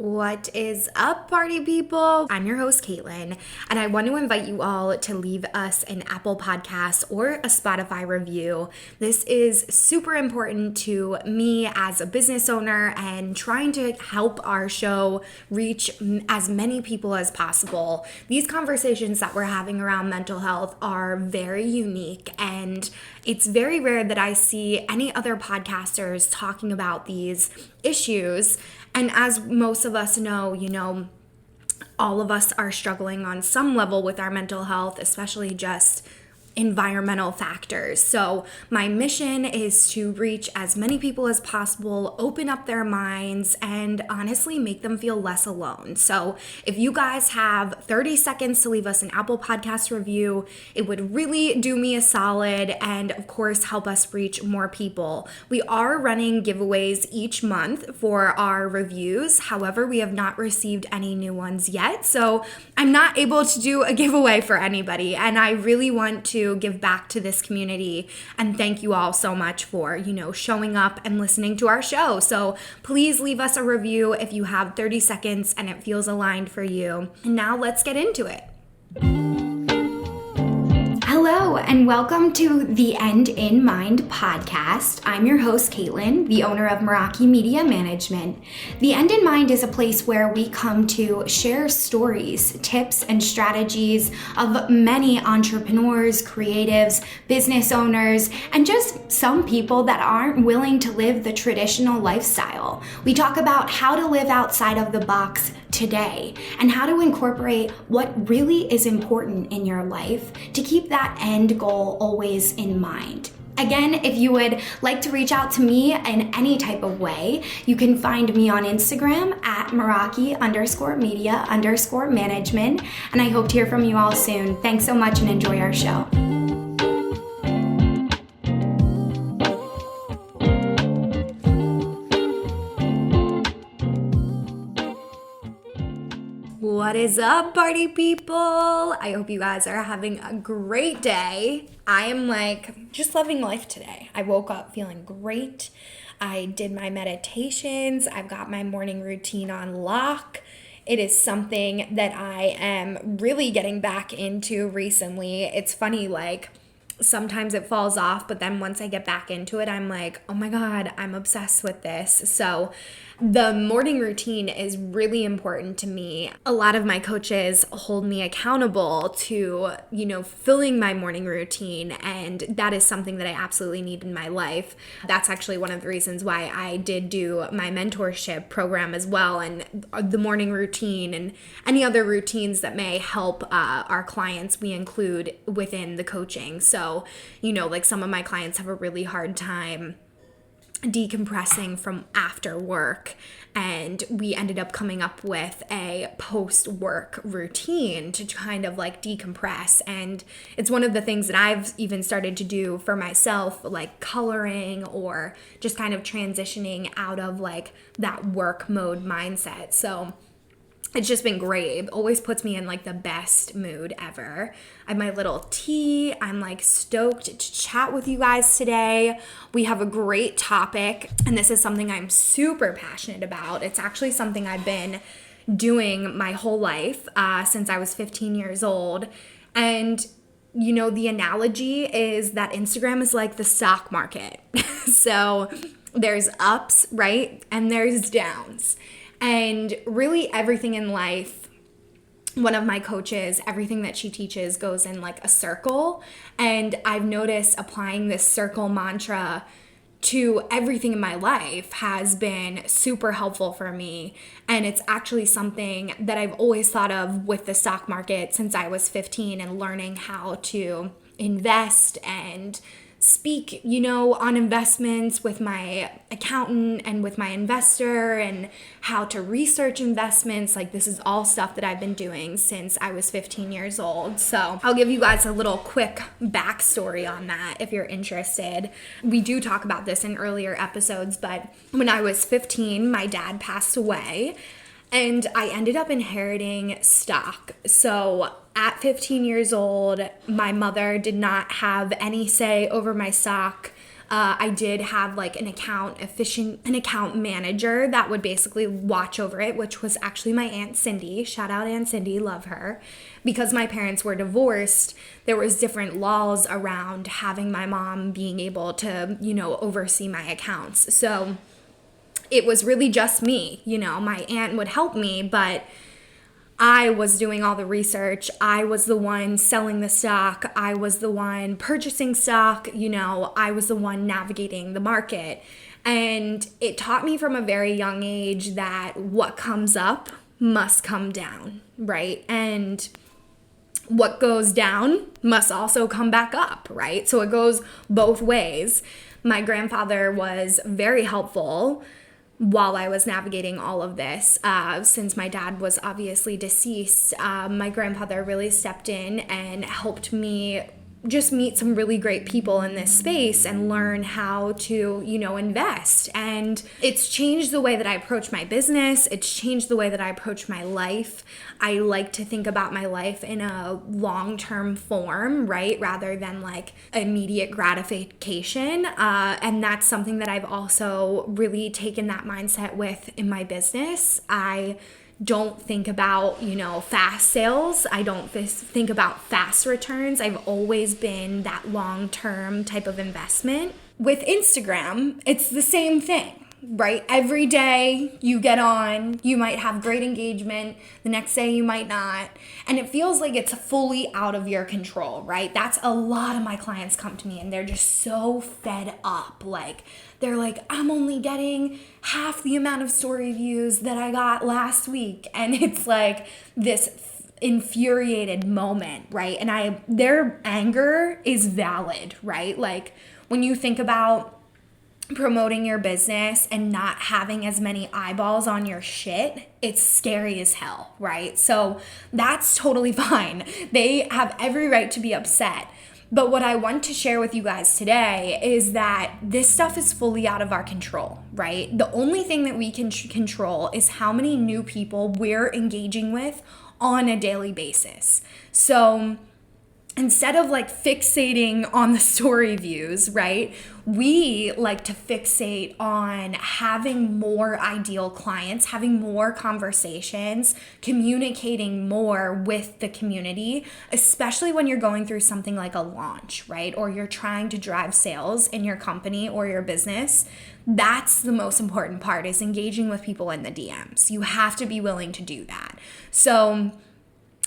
What is up, party people? I'm your host, Caitlin, and I want to invite you all to leave us an Apple Podcast or a Spotify review. This is super important to me as a business owner and trying to help our show reach as many people as possible. These conversations that we're having around mental health are very unique, and it's very rare that I see any other podcasters talking about these issues. And as most of us know, all of us are struggling on some level with our mental health, especially just environmental factors. So my mission is to reach as many people as possible, open up their minds, and honestly make them feel less alone. So if you guys have 30 seconds to leave us an Apple Podcast review, it would really do me a solid and of course help us reach more people. We are running giveaways each month for our reviews. However, we have not received any new ones yet. So I'm not able to do a giveaway for anybody, and I really want to give back to this community and thank you all so much for, showing up and listening to our show. So please leave us a review if you have 30 seconds and it feels aligned for you. And now let's get into it. Hello, and welcome to the End in Mind podcast. I'm your host, Caitlin, the owner of Meraki Media Management. The End in Mind is a place where we come to share stories, tips, and strategies of many entrepreneurs, creatives, business owners, and just some people that aren't willing to live the traditional lifestyle. We talk about how to live outside of the box today and how to incorporate what really is important in your life to keep that end goal always in mind. Again, if you would like to reach out to me in any type of way, you can find me on Instagram at Meraki_media_management. And I hope to hear from you all soon. Thanks so much and enjoy our show. What is up, party people? I hope you guys are having a great day. I am just loving life today. I woke up feeling great. I did my meditations. I've got my morning routine on lock. It is something that I am really getting back into recently. It's funny, sometimes it falls off, but then once I get back into it, I'm like, oh my God, I'm obsessed with this. So the morning routine is really important to me. A lot of my coaches hold me accountable to, filling my morning routine, and that is something that I absolutely need in my life. That's actually one of the reasons why I did do my mentorship program as well, and the morning routine and any other routines that may help our clients we include within the coaching. So, some of my clients have a really hard time decompressing from after work, and we ended up coming up with a post-work routine to kind of decompress. And it's one of the things that I've even started to do for myself, like coloring or just kind of transitioning out of that work mode mindset. So it's just been great. It always puts me in the best mood ever. I have my little tea. I'm stoked to chat with you guys today. We have a great topic, and this is something I'm super passionate about. It's actually something I've been doing my whole life since I was 15 years old. And the analogy is that Instagram is like the stock market. So there's ups, right? And there's downs. And really everything in life, one of my coaches, everything that she teaches goes in a circle. And I've noticed applying this circle mantra to everything in my life has been super helpful for me. And it's actually something that I've always thought of with the stock market since I was 15 and learning how to invest and speak, on investments with my accountant and with my investor, and how to research investments. This is all stuff that I've been doing since I was 15 years old. So I'll give you guys a little quick backstory on that if you're interested. We do talk about this in earlier episodes, but when I was 15, my dad passed away. And I ended up inheriting stock. So at 15 years old, my mother did not have any say over my stock. I did have like an account manager that would basically watch over it, which was actually my Aunt Cindy. Shout out Aunt Cindy, love her. Because my parents were divorced, there was different laws around having my mom being able to, oversee my accounts. So it was really just me, my aunt would help me, but I was doing all the research. I was the one selling the stock. I was the one purchasing stock. I was the one navigating the market. And it taught me from a very young age that what comes up must come down, right? And what goes down must also come back up, right? So it goes both ways. My grandfather was very helpful while I was navigating all of this. Since my dad was obviously deceased, my grandfather really stepped in and helped me just meet some really great people in this space and learn how to, invest. And it's changed the way that I approach my business. It's changed the way that I approach my life. I like to think about my life in a long-term form, right? Rather than like immediate gratification. And that's something that I've also really taken that mindset with in my business. I don't think about, fast sales. I don't think about fast returns. I've always been that long-term type of investment. With Instagram, it's the same thing, right? Every day you get on, you might have great engagement. The next day you might not. And it feels like it's fully out of your control, right? That's a lot of my clients come to me and they're just so fed up. They're like, I'm only getting half the amount of story views that I got last week. And it's like this infuriated moment, right? And their anger is valid, right? Like when you think about promoting your business and not having as many eyeballs on your shit, it's scary as hell, right? So that's totally fine. They have every right to be upset. But what I want to share with you guys today is that this stuff is fully out of our control, right? The only thing that we can control is how many new people we're engaging with on a daily basis. So instead of fixating on the story views, right? We like to fixate on having more ideal clients, having more conversations, communicating more with the community, especially when you're going through something like a launch, right? Or you're trying to drive sales in your company or your business. That's the most important part, is engaging with people in the DMs. You have to be willing to do that. So,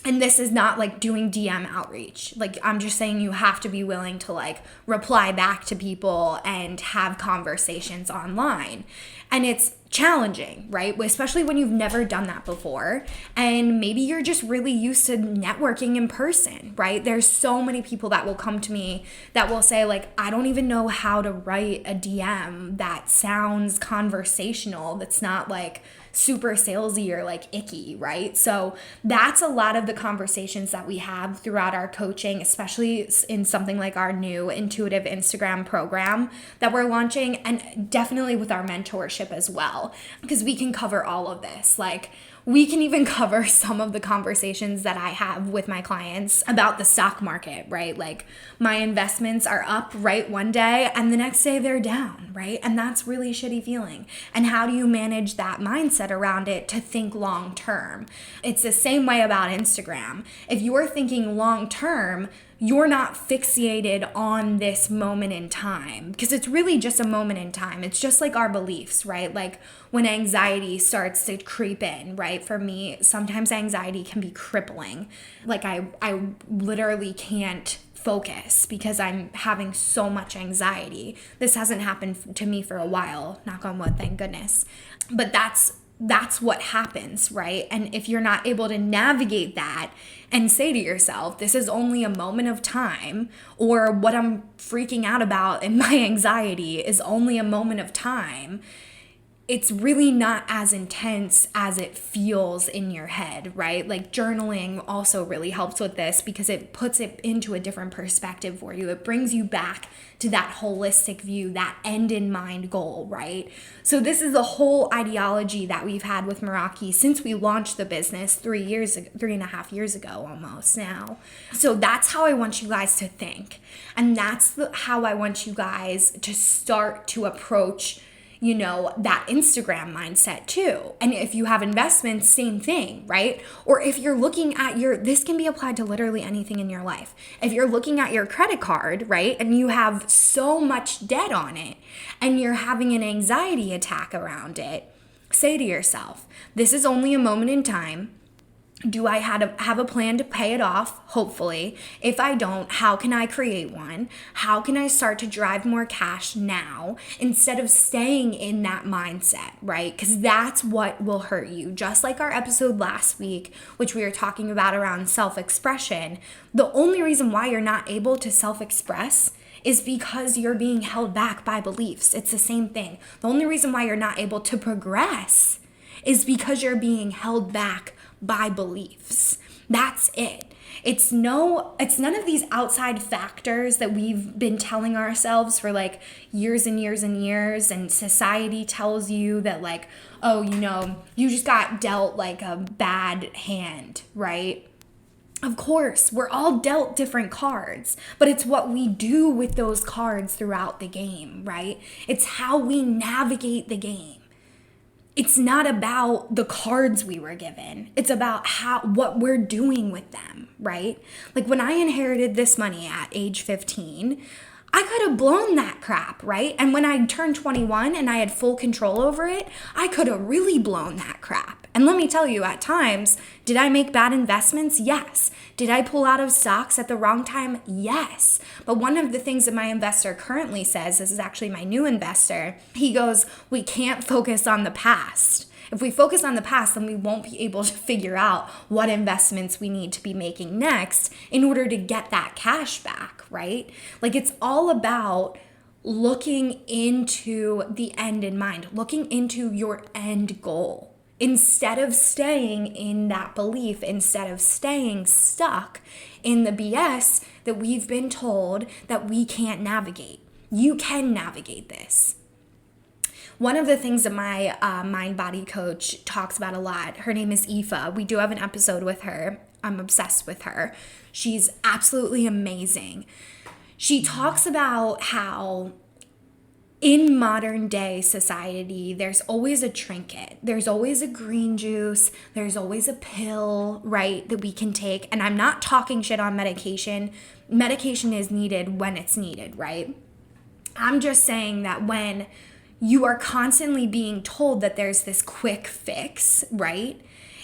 and this is not doing DM outreach. I'm just saying you have to be willing to reply back to people and have conversations online. And it's challenging, right? Especially when you've never done that before. And maybe you're just really used to networking in person, right? There's so many people that will come to me that will say I don't even know how to write a DM that sounds conversational, that's not super salesy or icky, right? So that's a lot of the conversations that we have throughout our coaching, especially in something like our new intuitive Instagram program that we're launching, and definitely with our mentorship as well, because we can cover all of this. We can even cover some of the conversations that I have with my clients about the stock market, right? My investments are up right one day and the next day they're down, right? And that's really shitty feeling. And how do you manage that mindset around it to think long term? It's the same way about Instagram. If you're thinking long term, you're not fixated on this moment in time, because it's really just a moment in time. It's just like our beliefs, right? When anxiety starts to creep in, right? For me, sometimes anxiety can be crippling. I literally can't focus because I'm having so much anxiety. This hasn't happened to me for a while, knock on wood, thank goodness. But that's what happens, right? And if you're not able to navigate that and say to yourself, this is only a moment of time, or what I'm freaking out about in my anxiety is only a moment of time, it's really not as intense as it feels in your head, right? Like journaling also really helps with this because it puts it into a different perspective for you. It brings you back to that holistic view, that end in mind goal, right? So this is the whole ideology that we've had with Meraki since we launched the business 3.5 years ago almost now. So that's how I want you guys to think. And that's how I want you guys to start to approach that Instagram mindset too. And if you have investments, same thing, right? Or if you're looking at this can be applied to literally anything in your life. If you're looking at your credit card, right, and you have so much debt on it and you're having an anxiety attack around it, say to yourself, this is only a moment in time. Do I have a plan to pay it off? Hopefully. If I don't, how can I create one? How can I start to drive more cash now instead of staying in that mindset, right? Because that's what will hurt you. Just like our episode last week, which we were talking about around self-expression, the only reason why you're not able to self-express is because you're being held back by beliefs. It's the same thing. The only reason why you're not able to progress is because you're being held back by beliefs. That's it. It's none of these outside factors that we've been telling ourselves for like years and years and years, and society tells you that like, oh, you just got dealt like a bad hand, right? Of course, we're all dealt different cards, but it's what we do with those cards throughout the game, right? It's how we navigate the game. It's not about the cards we were given. It's about what we're doing with them, right? Like when I inherited this money at age 15, I could have blown that crap, right? And when I turned 21 and I had full control over it, I could have really blown that crap. And let me tell you, at times, did I make bad investments? Yes. Did I pull out of stocks at the wrong time? Yes. But one of the things that my investor currently says, this is actually my new investor, he goes, we can't focus on the past. If we focus on the past, then we won't be able to figure out what investments we need to be making next in order to get that cash back, right? Like it's all about looking into the end in mind, looking into your end goal. Instead of staying in that belief, instead of staying stuck in the BS that we've been told that we can't navigate. You can navigate this. One of the things that my mind body coach talks about a lot, her name is Aoife. We do have an episode with her. I'm obsessed with her. She's absolutely amazing. She talks about how in modern day society, there's always a trinket. There's always a green juice. There's always a pill, right, that we can take. And I'm not talking shit on medication. Medication is needed when it's needed, right? I'm just saying that when you are constantly being told that there's this quick fix, right?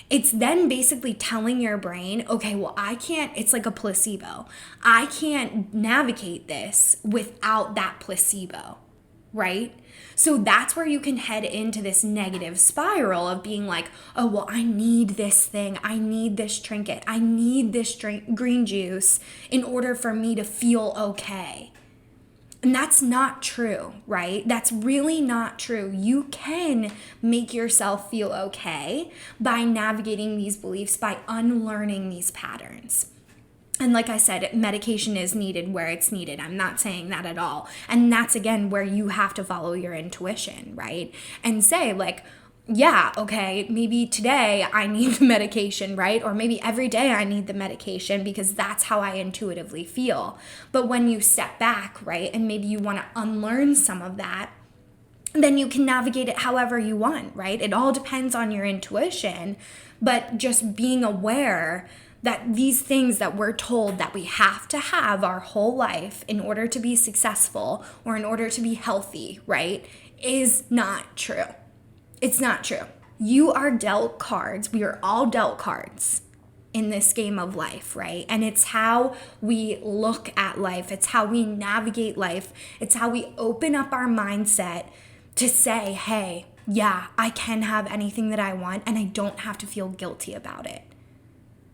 It's then basically telling your brain, okay, well, it's like a placebo. I can't navigate this without that placebo. Right? So that's where you can head into this negative spiral of being like, oh, well, I need this thing. I need this trinket. I need this green juice in order for me to feel okay. And that's not true, right? That's really not true. You can make yourself feel okay by navigating these beliefs, by unlearning these patterns. And like I said, medication is needed where it's needed. I'm not saying that at all. And that's, again, where you have to follow your intuition, right? And say, like, yeah, okay, maybe today I need the medication, right? Or maybe every day I need the medication because that's how I intuitively feel. But when you step back, right, and maybe you want to unlearn some of that, then you can navigate it however you want, right? It all depends on your intuition, but just being aware that these things that we're told that we have to have our whole life in order to be successful or in order to be healthy, right, is not true. It's not true. You are dealt cards. We are all dealt cards in this game of life, right? And it's how we look at life. It's how we navigate life. It's how we open up our mindset to say, hey, yeah, I can have anything that I want and I don't have to feel guilty about it.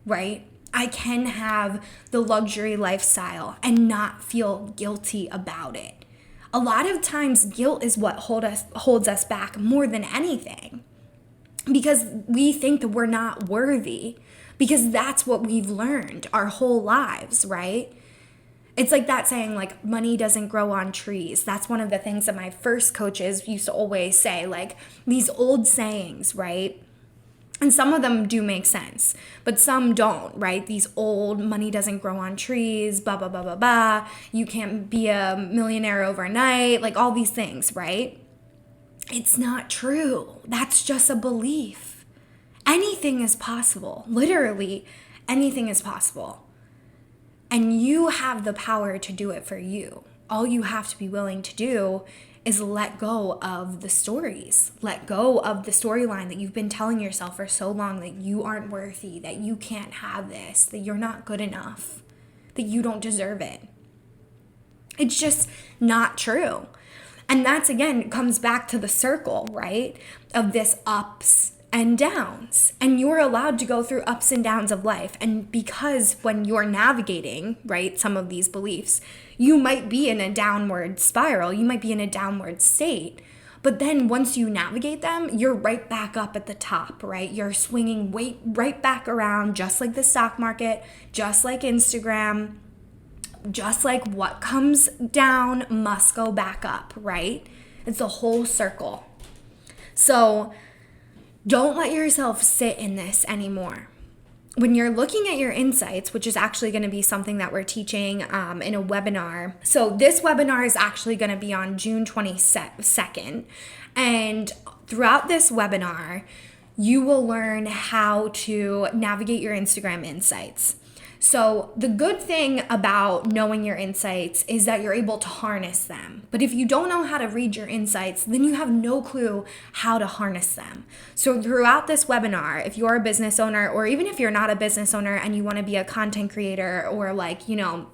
Right? I can have the luxury lifestyle and not feel guilty about it. A lot of times guilt is what holds us back more than anything, because we think that we're not worthy, because that's what we've learned our whole lives, right? It's like that saying, like, money doesn't grow on trees. That's one of the things that my first coaches used to always say, like these old sayings, right? And some of them do make sense, but some don't, right? These old money doesn't grow on trees, blah, blah, blah, blah, blah. You can't be a millionaire overnight, like all these things, right? It's not true. That's just a belief. Anything is possible. Literally, anything is possible. And you have the power to do it for you. All you have to be willing to do is let go of the stories. Let go of the storyline that you've been telling yourself for so long, that you aren't worthy, that you can't have this, that you're not good enough, that you don't deserve it. It's just not true. And that's, again, comes back to the circle, right? Of this ups and downs. And you're allowed to go through ups and downs of life. And because when you're navigating, right, some of these beliefs, you might be in a downward spiral, you might be in a downward state. But then once you navigate them, you're right back up at the top, right? You're swinging right back around, just like the stock market, just like Instagram, just like what comes down must go back up, right? It's a whole circle. So don't let yourself sit in this anymore. When you're looking at your insights, which is actually going to be something that we're teaching in a webinar. So this webinar is actually going to be on June 22nd. And throughout this webinar, you will learn how to navigate your Instagram insights. So the good thing about knowing your insights is that you're able to harness them. But if you don't know how to read your insights, then you have no clue how to harness them. So throughout this webinar, if you're a business owner, or even if you're not a business owner and you want to be a content creator, or like,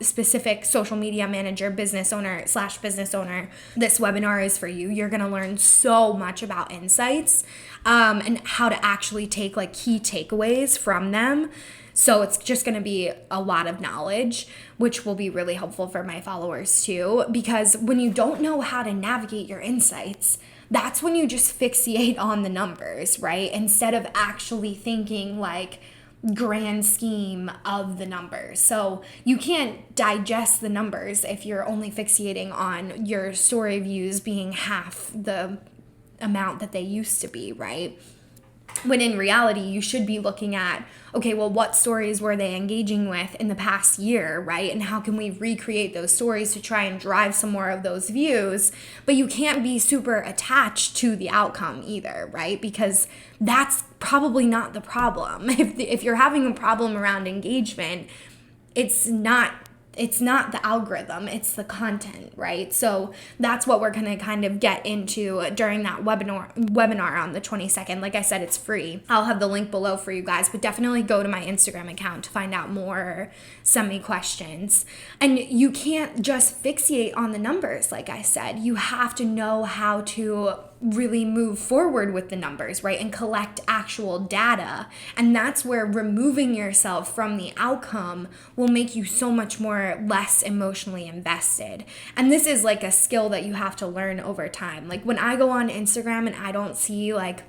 specific social media manager, business owner / business owner, this webinar is for you. You're going to learn so much about insights and how to actually take like key takeaways from them. So it's just going to be a lot of knowledge, which will be really helpful for my followers too, because when you don't know how to navigate your insights, that's when you just fixate on the numbers, right? Instead of actually thinking like grand scheme of the numbers. So you can't digest the numbers if you're only fixating on your story views being half the amount that they used to be, right? When in reality, you should be looking at, okay, well, what stories were they engaging with in the past year, right? And how can we recreate those stories to try and drive some more of those views? But you can't be super attached to the outcome either, right? Because that's probably not the problem. If you're having a problem around engagement, it's not the algorithm, it's the content, right? So that's what we're going to kind of get into during that webinar on the 22nd. Like I said, it's free. I'll have the link below for you guys, but definitely go to my Instagram account to find out more, send me questions. And you can't just fixate on the numbers, like I said. You have to know how to really move forward with the numbers, right? And collect actual data. And that's where removing yourself from the outcome will make you so much more less emotionally invested. And this is like a skill that you have to learn over time. Like when I go on Instagram and I don't see like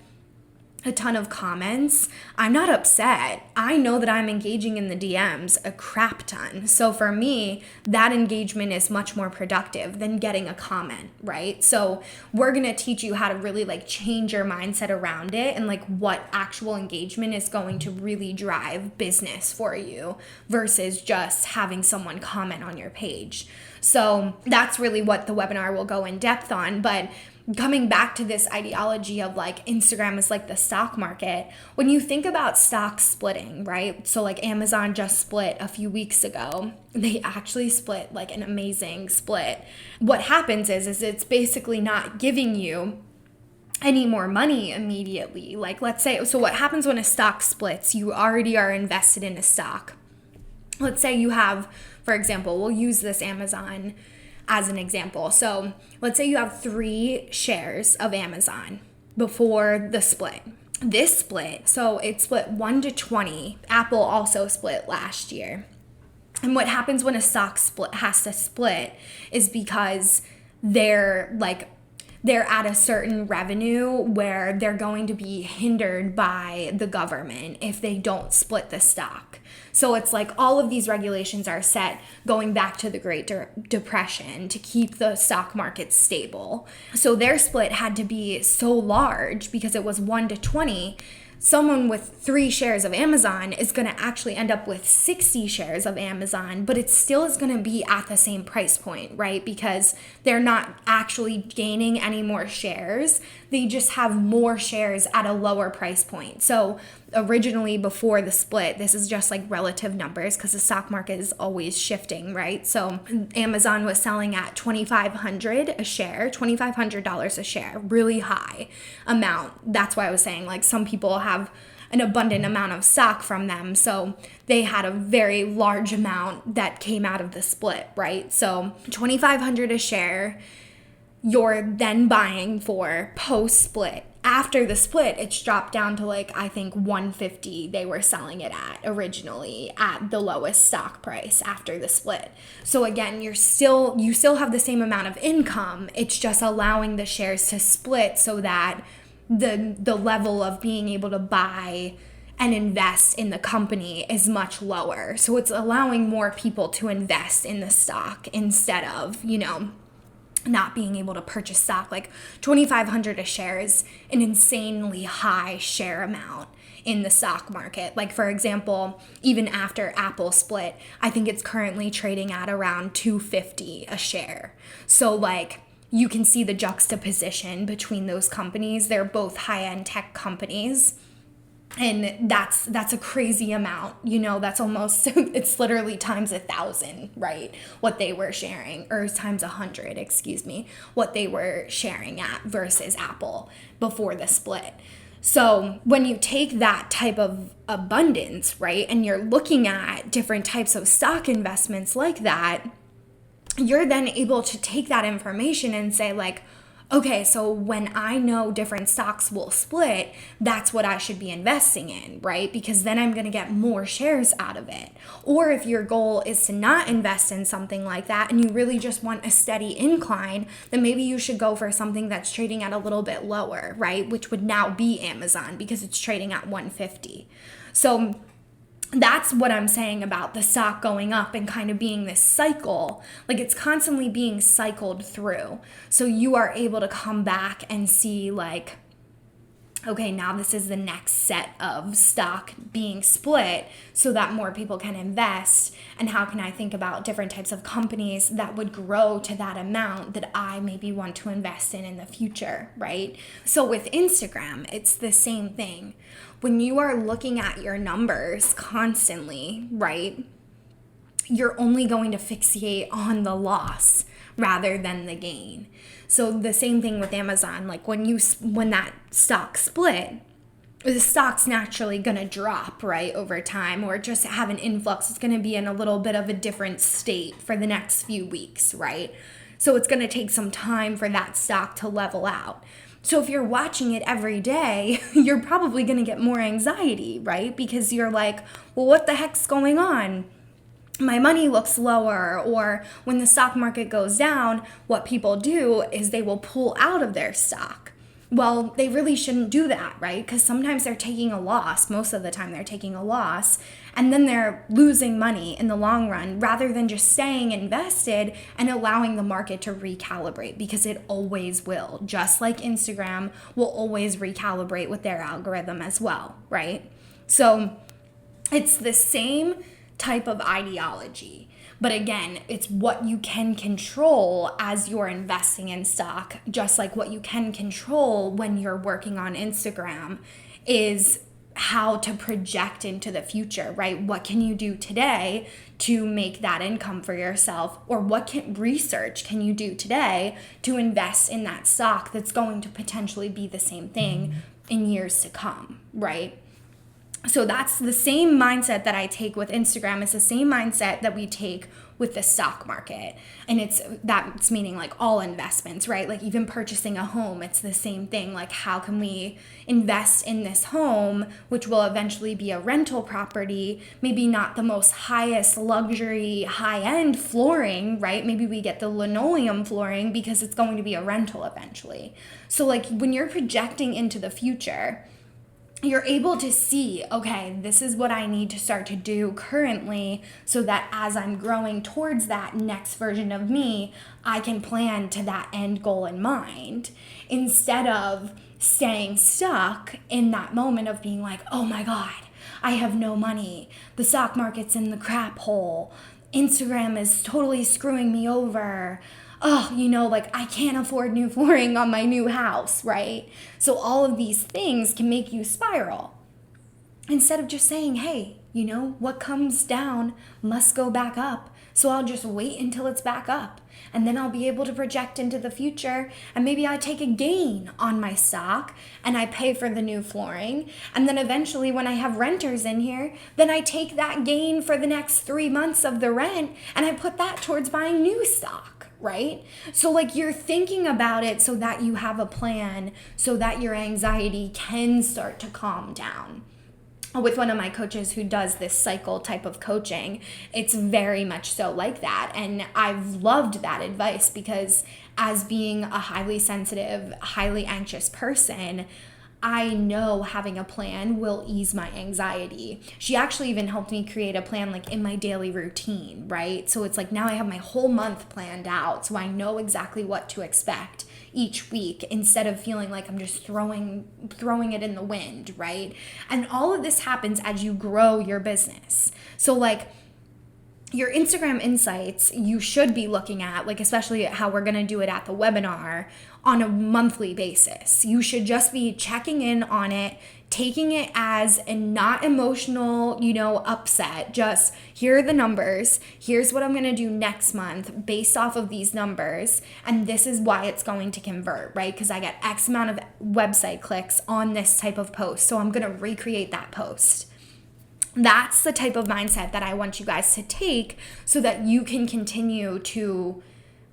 a ton of comments, I'm not upset. I know that I'm engaging in the DMs a crap ton. So for me, that engagement is much more productive than getting a comment, right? So we're going to teach you how to really like change your mindset around it and like what actual engagement is going to really drive business for you versus just having someone comment on your page. So that's really what the webinar will go in depth on. But coming back to this ideology of like Instagram is like the stock market, when you think about stock splitting, right? So like Amazon just split a few weeks ago. They actually split like an amazing split. What happens is it's basically not giving you any more money immediately. Like let's say, so what happens when a stock splits? You already are invested in a stock. Let's say you have, for example, we'll use this Amazon as an example. So let's say you have 3 shares of Amazon before the split. This split, so it split 1 to 20. Apple also split last year. And what happens when a stock split has to split is because they're at a certain revenue where they're going to be hindered by the government if they don't split the stock. So it's like all of these regulations are set going back to the Great Depression to keep the stock market stable. So their split had to be so large because it was 1-20. Someone with 3 shares of Amazon is going to actually end up with 60 shares of Amazon, but it still is going to be at the same price point, right? Because they're not actually gaining any more shares. They just have more shares at a lower price point. So originally before the split, this is just like relative numbers because the stock market is always shifting, right? So Amazon was selling at $2,500 a share, $2,500 a share, really high amount. That's why I was saying like some people have an abundant amount of stock from them. So they had a very large amount that came out of the split, right? So $2,500 a share, you're then buying for post-split. After the split, it's dropped down to like, I think $150 they were selling it at originally at the lowest stock price after the split. So again, you still have the same amount of income. It's just allowing the shares to split so that the level of being able to buy and invest in the company is much lower. So it's allowing more people to invest in the stock instead of, not being able to purchase stock. Like $2,500 a share is an insanely high share amount in the stock market. Like for example, even after Apple split, I think it's currently trading at around $250 a share. So like you can see the juxtaposition between those companies. They're both high-end tech companies. And that's a crazy amount, that's almost, it's literally times 1,000, right? What they were sharing, or times 100, what they were sharing at versus Apple before the split. So when you take that type of abundance, right, and you're looking at different types of stock investments like that, you're then able to take that information and say like, okay, so when I know different stocks will split, that's what I should be investing in, right? Because then I'm going to get more shares out of it. Or if your goal is to not invest in something like that and you really just want a steady incline, then maybe you should go for something that's trading at a little bit lower, right? Which would now be Amazon because it's trading at $150. So that's what I'm saying about the stock going up and kind of being this cycle. Like it's constantly being cycled through. So you are able to come back and see like, okay, now this is the next set of stock being split so that more people can invest. And how can I think about different types of companies that would grow to that amount that I maybe want to invest in the future, right? So with Instagram, it's the same thing. When you are looking at your numbers constantly, right, you're only going to fixate on the loss rather than the gain. So the same thing with Amazon, like when that stock split, the stock's naturally going to drop, right, over time, or just have an influx. It's going to be in a little bit of a different state for the next few weeks, right? So it's going to take some time for that stock to level out. So if you're watching it every day, you're probably going to get more anxiety, right? Because you're like, well, what the heck's going on? My money looks lower. Or when the stock market goes down, what people do is they will pull out of their stock. Well, they really shouldn't do that, right? Because sometimes they're taking a loss. Most of the time they're taking a loss. And then they're losing money in the long run rather than just staying invested and allowing the market to recalibrate, because it always will. Just like Instagram will always recalibrate with their algorithm as well, right? So it's the same type of ideology. But again, it's what you can control as you're investing in stock, just like what you can control when you're working on Instagram is how to project into the future, right? What can you do today to make that income for yourself? Or what research can you do today to invest in that stock that's going to potentially be the same thing in years to come, right? So that's the same mindset that I take with Instagram. It's the same mindset that we take with the stock market. And that's meaning like all investments, right? Like even purchasing a home, it's the same thing. Like how can we invest in this home, which will eventually be a rental property, maybe not the most highest luxury, high-end flooring, right? Maybe we get the linoleum flooring because it's going to be a rental eventually. So like when you're projecting into the future, you're able to see, okay, this is what I need to start to do currently so that as I'm growing towards that next version of me, I can plan to that end goal in mind instead of staying stuck in that moment of being like, oh my God, I have no money. The stock market's in the crap hole. Instagram is totally screwing me over. Oh, like I can't afford new flooring on my new house, right? So all of these things can make you spiral. Instead of just saying, hey, what comes down must go back up. So I'll just wait until it's back up. And then I'll be able to project into the future. And maybe I take a gain on my stock and I pay for the new flooring. And then eventually when I have renters in here, then I take that gain for the next 3 months of the rent and I put that towards buying new stock, right? So like you're thinking about it so that you have a plan, so that your anxiety can start to calm down. With one of my coaches who does this cycle type of coaching, it's very much so like that. And I've loved that advice because as being a highly sensitive, highly anxious person, I know having a plan will ease my anxiety. She actually even helped me create a plan like in my daily routine, right? So it's like now I have my whole month planned out so I know exactly what to expect each week instead of feeling like I'm just throwing it in the wind, right? And all of this happens as you grow your business. So like your Instagram insights, you should be looking at, like especially how we're going to do it at the webinar, on a monthly basis. You should just be checking in on it, taking it as a not emotional, upset. Just here are the numbers. Here's what I'm going to do next month based off of these numbers. And this is why it's going to convert, right? Because I get X amount of website clicks on this type of post. So I'm going to recreate that post. That's the type of mindset that I want you guys to take so that you can continue to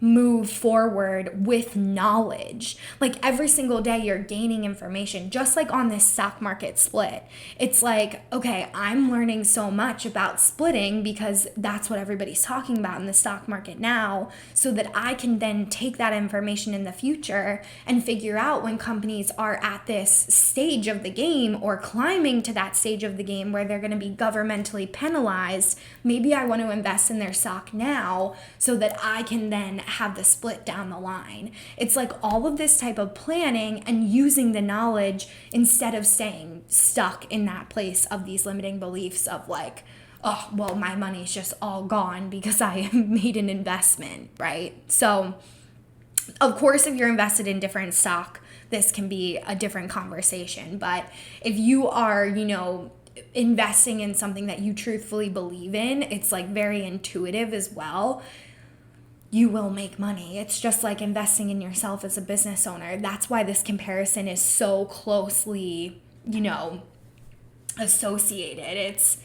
move forward with knowledge. Like every single day you're gaining information, just like on this stock market split. It's like, okay, I'm learning so much about splitting because that's what everybody's talking about in the stock market now, so that I can then take that information in the future and figure out when companies are at this stage of the game or climbing to that stage of the game where they're going to be governmentally penalized. Maybe I want to invest in their stock now so that I can then have the split down the line. It's like all of this type of planning and using the knowledge instead of staying stuck in that place of these limiting beliefs of like, oh, well, my money's just all gone because I made an investment, right? So of course, if you're invested in different stock, this can be a different conversation. But if you are, investing in something that you truthfully believe in, it's like very intuitive as well. You will make money. It's just like investing in yourself as a business owner. That's why this comparison is so closely, associated. It's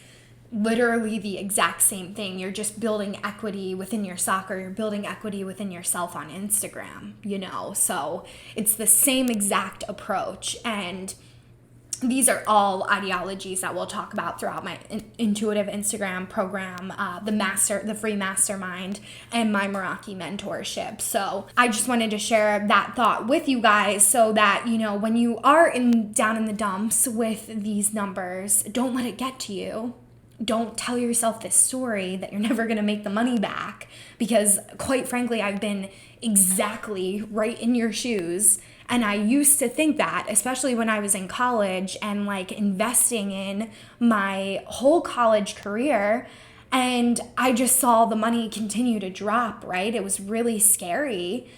literally the exact same thing. You're just building equity within your stock, or you're building equity within yourself on Instagram, So it's the same exact approach. And these are all ideologies that we'll talk about throughout my intuitive Instagram program, the free mastermind, and my Meraki mentorship. So I just wanted to share that thought with you guys so that, when you are down in the dumps with these numbers, don't let it get to you. Don't tell yourself this story that you're never going to make the money back, because quite frankly, I've been exactly right in your shoes. And I used to think that, especially when I was in college and like investing in my whole college career, and I just saw the money continue to drop, right? It was really scary.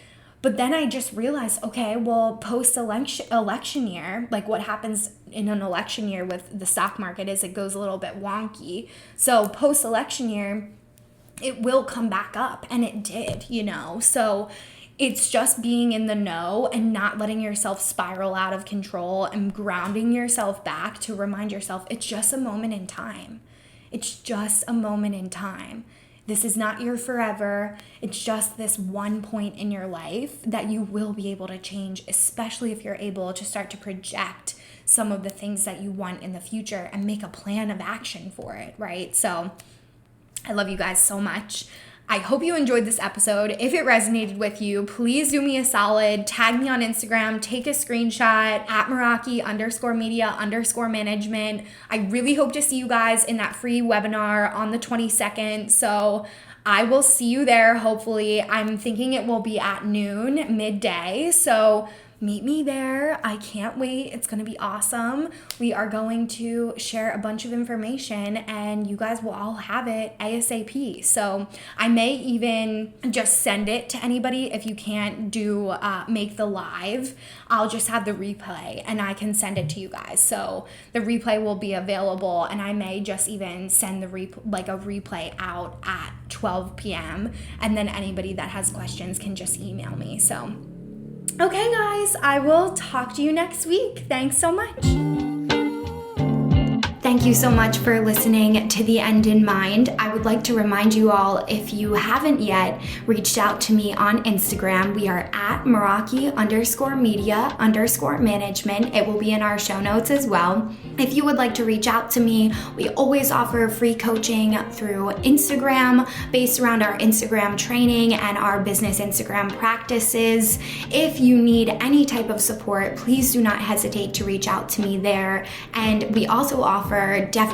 But then I just realized, okay, well, post-election year, like what happens in an election year with the stock market is it goes a little bit wonky. So post-election year, it will come back up, and it did, So It's just being in the know and not letting yourself spiral out of control and grounding yourself back to remind yourself it's just a moment in time. It's just a moment in time. This is not your forever. It's just this one point in your life that you will be able to change, especially if you're able to start to project some of the things that you want in the future and make a plan of action for it, right? So I love you guys so much. I hope you enjoyed this episode. If it resonated with you, please do me a solid. Tag me on Instagram, take a screenshot at Meraki_media_management. I really hope to see you guys in that free webinar on the 22nd. So I will see you there, hopefully. I'm thinking it will be at noon, midday. So meet me there. I can't wait. It's going to be awesome. We are going to share a bunch of information and you guys will all have it ASAP. So I may even just send it to anybody if you can't do make the live. I'll just have the replay and I can send it to you guys. So the replay will be available and I may just even send the a replay out at 12 p.m. and then anybody that has questions can just email me. So okay, guys, I will talk to you next week. Thanks so much. Thank you so much for listening to The End in Mind. I would like to remind you all, if you haven't yet reached out to me on Instagram, we are at Meraki_media_management. It will be in our show notes as well. If you would like to reach out to me, we always offer free coaching through Instagram based around our Instagram training and our business Instagram practices. If you need any type of support, please do not hesitate to reach out to me there. And we also offer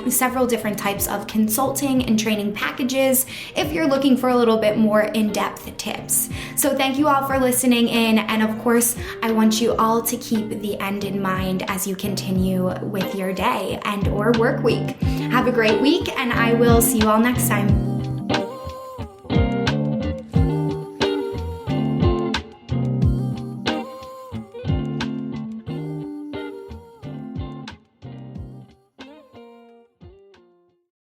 several different types of consulting and training packages if you're looking for a little bit more in-depth tips. So thank you all for listening in, and of course, I want you all to keep the end in mind as you continue with your day and or work week. Have a great week, and I will see you all next time.